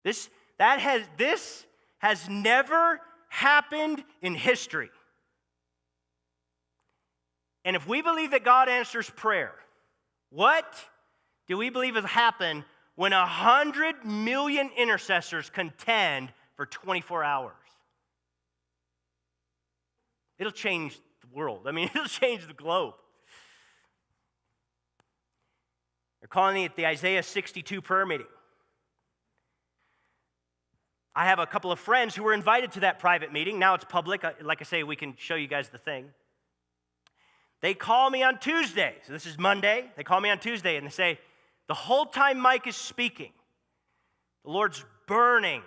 This has never happened in history. And if we believe that God answers prayer, what do we believe will happen when 100 million intercessors contend for 24 hours? It'll change the world. I mean, it'll change the globe. They're calling it the Isaiah 62 prayer meeting. I have a couple of friends who were invited to that private meeting. Now it's public. Like I say, we can show you guys the thing. They call me on Tuesday. So this is Monday. They call me on Tuesday and they say, the whole time Mike is speaking, the Lord's burning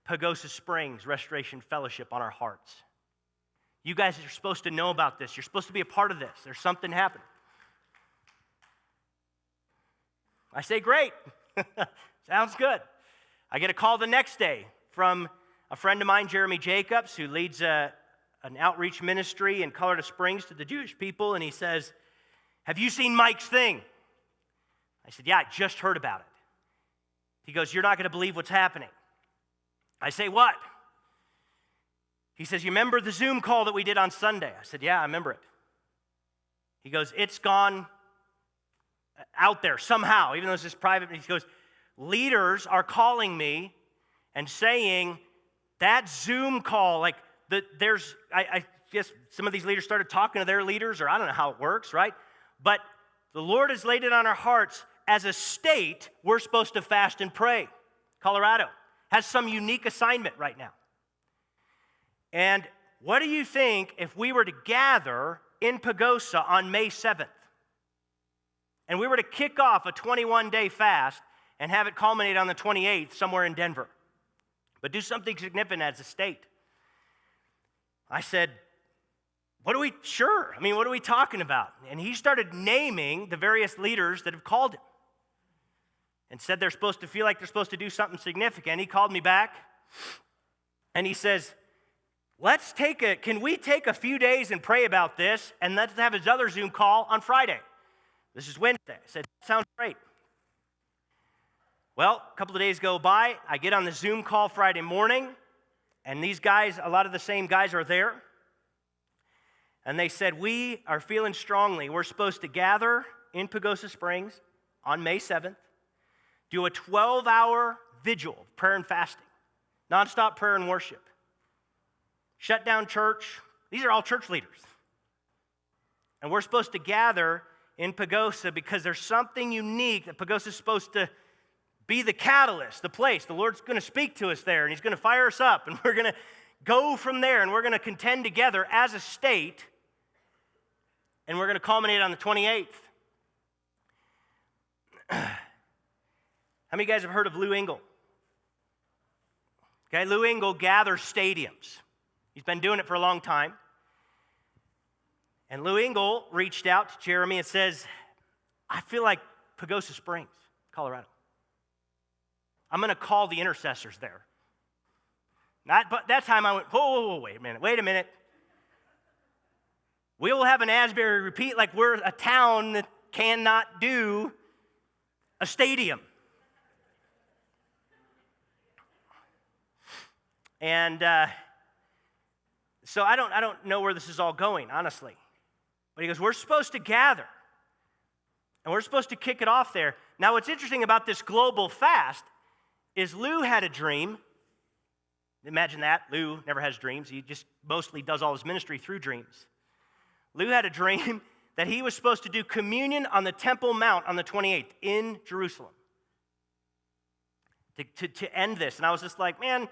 Pagosa Springs Restoration Fellowship on our hearts. You guys are supposed to know about this. You're supposed to be a part of this. There's something happening. I say, great. Sounds good. I get a call the next day from a friend of mine, Jeremy Jacobs, who leads an outreach ministry in Colorado Springs to the Jewish people, and he says, have you seen Mike's thing? I said, yeah, I just heard about it. He goes, you're not going to believe what's happening. I say, what? He says, you remember the Zoom call that we did on Sunday? I said, yeah, I remember it. He goes, it's gone out there somehow, even though it's just private. He goes, leaders are calling me and saying that Zoom call, like I guess some of these leaders started talking to their leaders, or I don't know how it works, right? But the Lord has laid it on our hearts. As a state, we're supposed to fast and pray. Colorado has some unique assignment right now. And what do you think if we were to gather in Pagosa on May 7th? And we were to kick off a 21-day fast and have it culminate on the 28th somewhere in Denver. But do something significant as a state. I said, what are we talking about? And he started naming the various leaders that have called him and said they're supposed to feel like they're supposed to do something significant. He called me back and he says, can we take a few days and pray about this, and let's have his other Zoom call on Friday. This is Wednesday. I said, sounds great. Well, a couple of days go by. I get on the Zoom call Friday morning, and these guys, a lot of the same guys are there. And they said, we are feeling strongly. We're supposed to gather in Pagosa Springs on May 7th, do a 12-hour vigil of prayer and fasting, nonstop prayer and worship, shut down church. These are all church leaders. And we're supposed to gather in Pagosa because there's something unique that Pagosa is supposed to be the catalyst, the place. The Lord's going to speak to us there, and he's going to fire us up, and we're going to go from there, and we're going to contend together as a state, and we're going to culminate on the 28th. How many of you guys have heard of Lou Engle? Okay, Lou Engle gathers stadiums. He's been doing it for a long time. And Lou Engle reached out to Jeremy and says, I feel like Pagosa Springs, Colorado. I'm going to call the intercessors there. But that time I went, whoa, wait a minute. We will have an Asbury repeat like we're a town that cannot do a stadium. And so I don't know where this is all going, honestly. But he goes, we're supposed to gather. And we're supposed to kick it off there. Now, what's interesting about this global fast is Lou had a dream. Imagine that. Lou never has dreams. He just mostly does all his ministry through dreams. Lou had a dream that he was supposed to do communion on the Temple Mount on the 28th in Jerusalem to end this. And I was just like, man,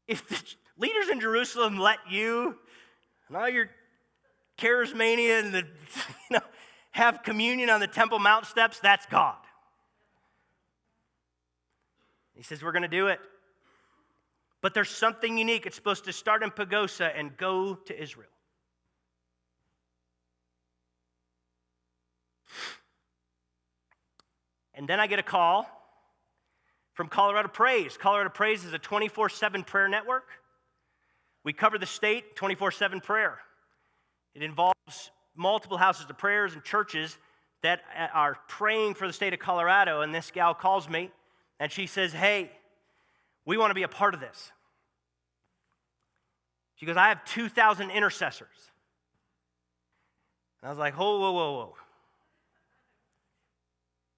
if the leaders in Jerusalem let you and all your charismania and have communion on the Temple Mount steps, that's God. He says, we're going to do it. But there's something unique. It's supposed to start in Pagosa and go to Israel. And then I get a call from Colorado Praise. Colorado Praise is a 24/7 prayer network. We cover the state, 24/7 prayer. It involves multiple houses of prayers and churches that are praying for the state of Colorado. And this gal calls me, and she says, hey, We want to be a part of this. She goes, I have 2,000 intercessors. And I was like, whoa.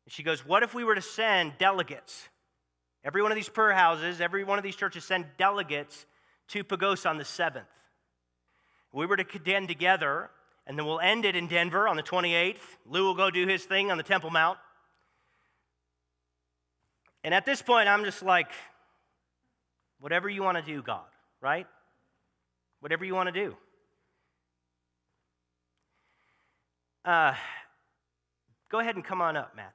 And she goes, what if we were to send delegates? Every one of these prayer houses, every one of these churches send delegates to Pagos on the 7th. We were to contend together, and then we'll end it in Denver on the 28th. Lou will go do his thing on the Temple Mount. And at this point, I'm just like, whatever you want to do, God, right? Whatever you want to do. Go ahead and come on up, Matt.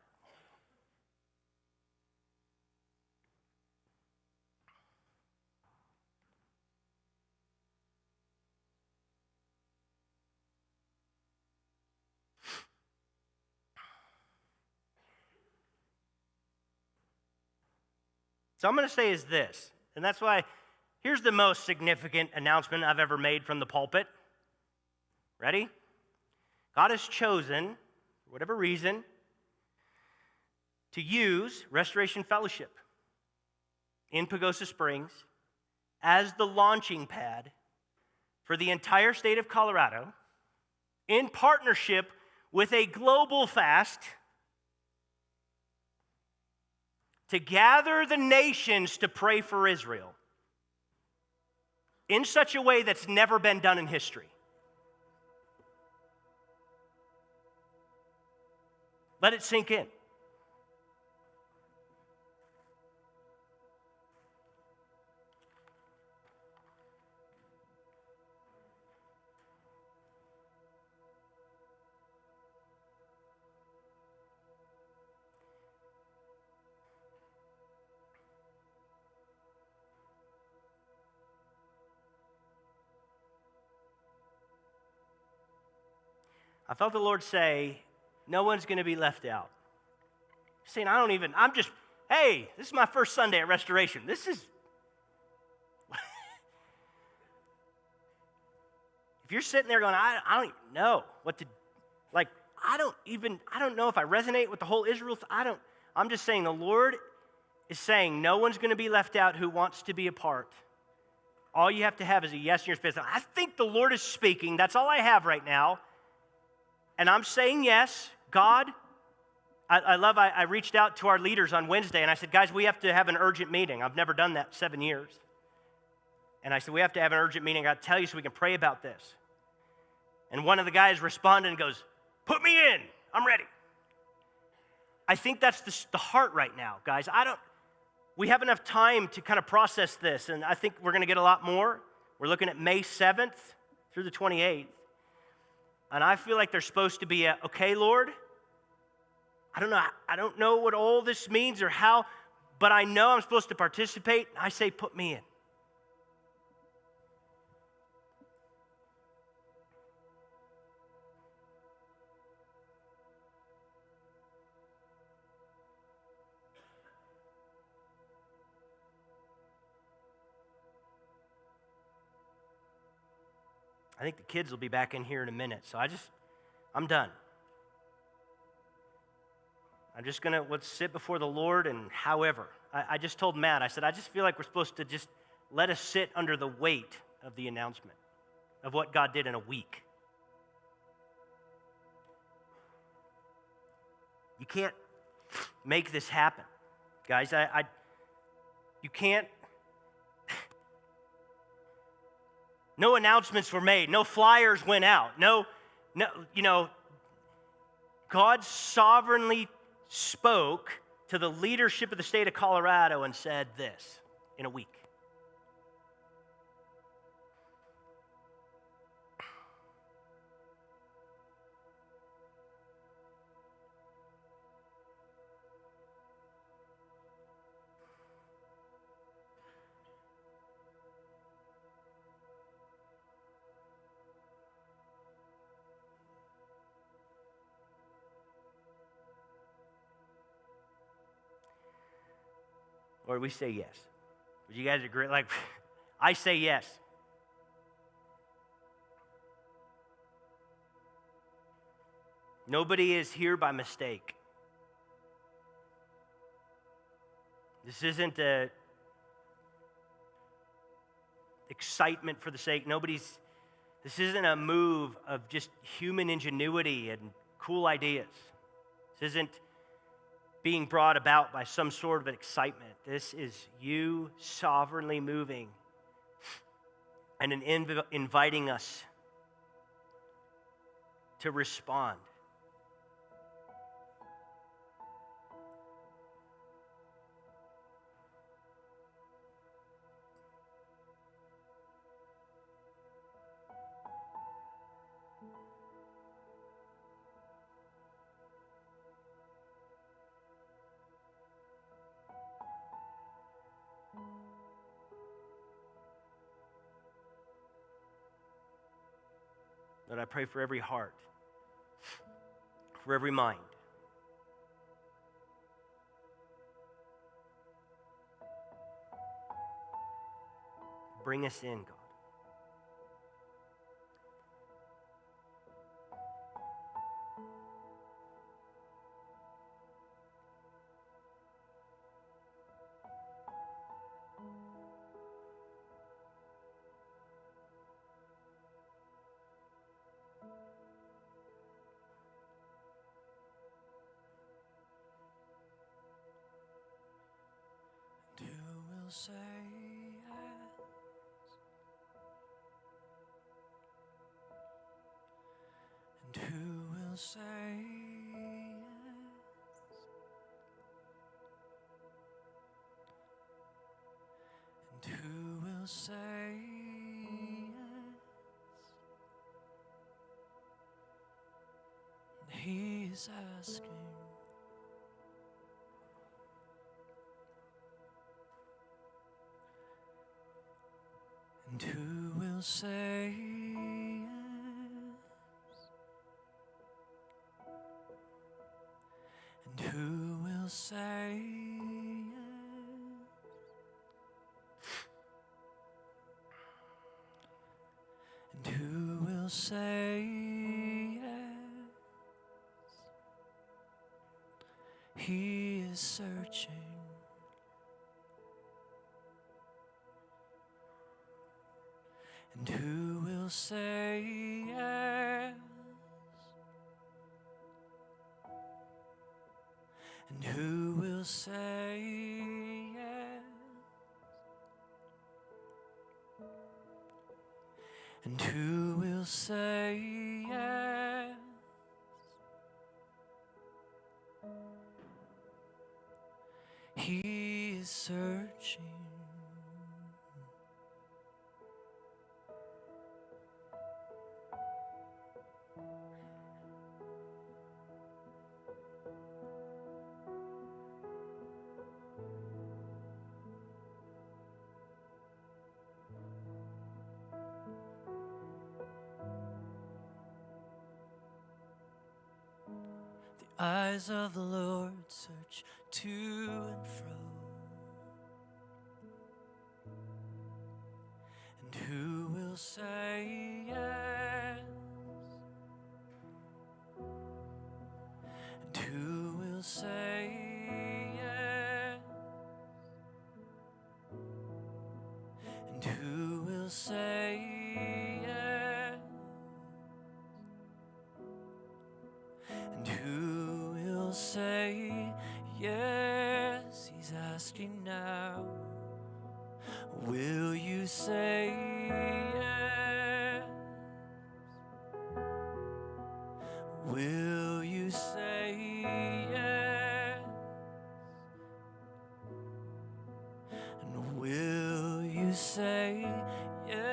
So I'm going to say is this, and that's why here's the most significant announcement I've ever made from the pulpit. Ready? God has chosen, for whatever reason, to use Restoration Fellowship in Pagosa Springs as the launching pad for the entire state of Colorado in partnership with a global fast to gather the nations to pray for Israel in such a way that's never been done in history. Let it sink in. I felt the Lord say, no one's going to be left out. Saying, hey, this is my first Sunday at Restoration. This is, if you're sitting there going, I don't even know what to, like, I don't know if I resonate with the whole Israel, I'm just saying the Lord is saying no one's going to be left out who wants to be a part. All you have to have is a yes in your spirit. I think the Lord is speaking. That's all I have right now. And I'm saying yes, God. I reached out to our leaders on Wednesday and I said, guys, we have to have an urgent meeting. I've never done that 7 years. And I said, we have to have an urgent meeting. I got to tell you so we can pray about this. And one of the guys responded and goes, put me in. I'm ready. I think that's the heart right now, guys. We have enough time to kind of process this. And I think we're going to get a lot more. We're looking at May 7th through the 28th. And I feel like there's supposed to be okay, Lord, I don't know what all this means or how, but I know I'm supposed to participate. I say, put me in. I think the kids will be back in here in a minute, so I'm done. Let's sit before the Lord, and however. I just told Matt, I said, I just feel like we're supposed to just let us sit under the weight of the announcement of what God did in a week. You can't make this happen. Guys, you can't. No announcements were made. No flyers went out. God sovereignly spoke to the leadership of the state of Colorado and said this in a week. Lord, we say yes. Would you guys agree? Like, I say yes. Nobody is here by mistake. This isn't a excitement for the sake. This isn't a move of just human ingenuity and cool ideas. This isn't being brought about by some sort of an excitement. This is you sovereignly moving and inviting us to respond. Lord, I pray for every heart, for every mind. Bring us in, God. Say yes, and who will say yes, and who will say yes, and he's asking. And who will say yes? And who will say yes? And who will say yes? He is searching. And who will say yes? And who will say yes? And who will say yes? He is searching. The eyes of the Lord search to and fro. And who will say yes? And who will say yes? And who will say yes? And who will say yes? He's asking now. Will you say yes? Will you say yes? And will you say yes?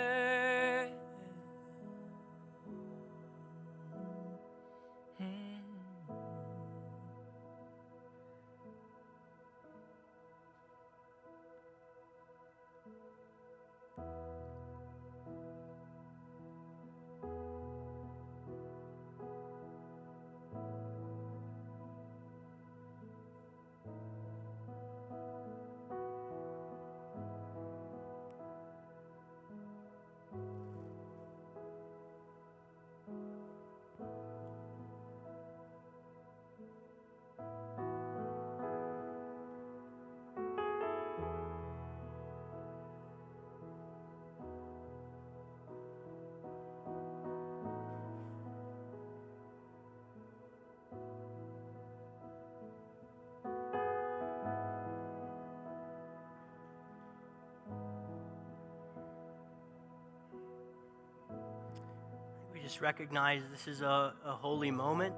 just recognize this is a holy moment,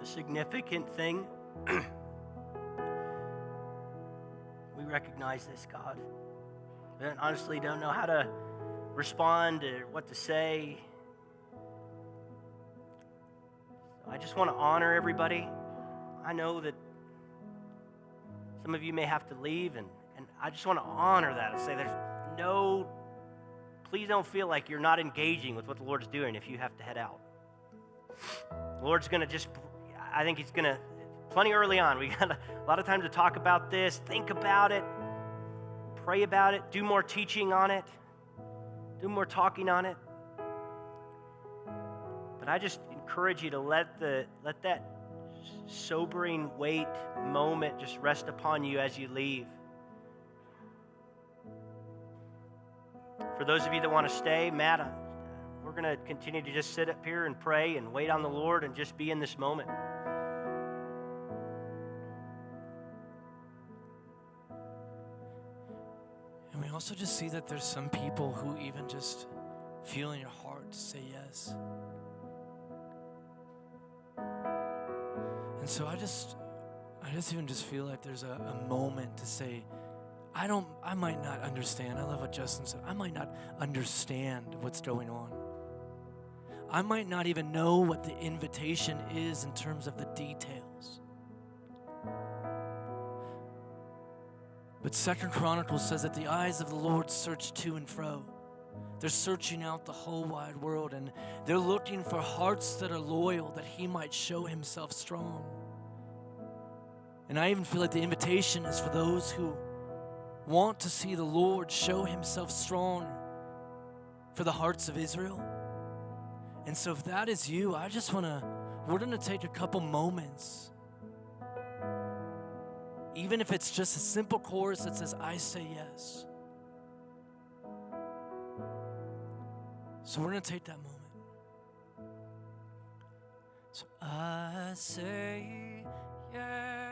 a significant thing. We recognize this, God. We honestly don't know how to respond or what to say. So I just want to honor everybody. I know that some of you may have to leave, and I just want to honor that and say please don't feel like you're not engaging with what the Lord's doing if you have to head out. The Lord's going to I think He's going to, plenty early on, we got a lot of time to talk about this, think about it, pray about it, do more teaching on it, do more talking on it. But I just encourage you to let that sobering wait moment just rest upon you as you leave. For those of you that want to stay, Matt, we're going to continue to just sit up here and pray and wait on the Lord and just be in this moment. And we also just see that there's some people who even just feel in your heart to say yes. And so I just even just feel like there's a moment to say, I might not understand. I love what Justin said. I might not understand what's going on. I might not even know what the invitation is in terms of the details. But 2 Chronicles says that the eyes of the Lord search to and fro. They're searching out the whole wide world, and they're looking for hearts that are loyal, that He might show Himself strong. And I even feel like the invitation is for those who want to see the Lord show Himself strong for the hearts of Israel. And so if that is you, we're going to take a couple moments. Even if it's just a simple chorus that says, I say yes. So we're going to take that moment. So I say yes.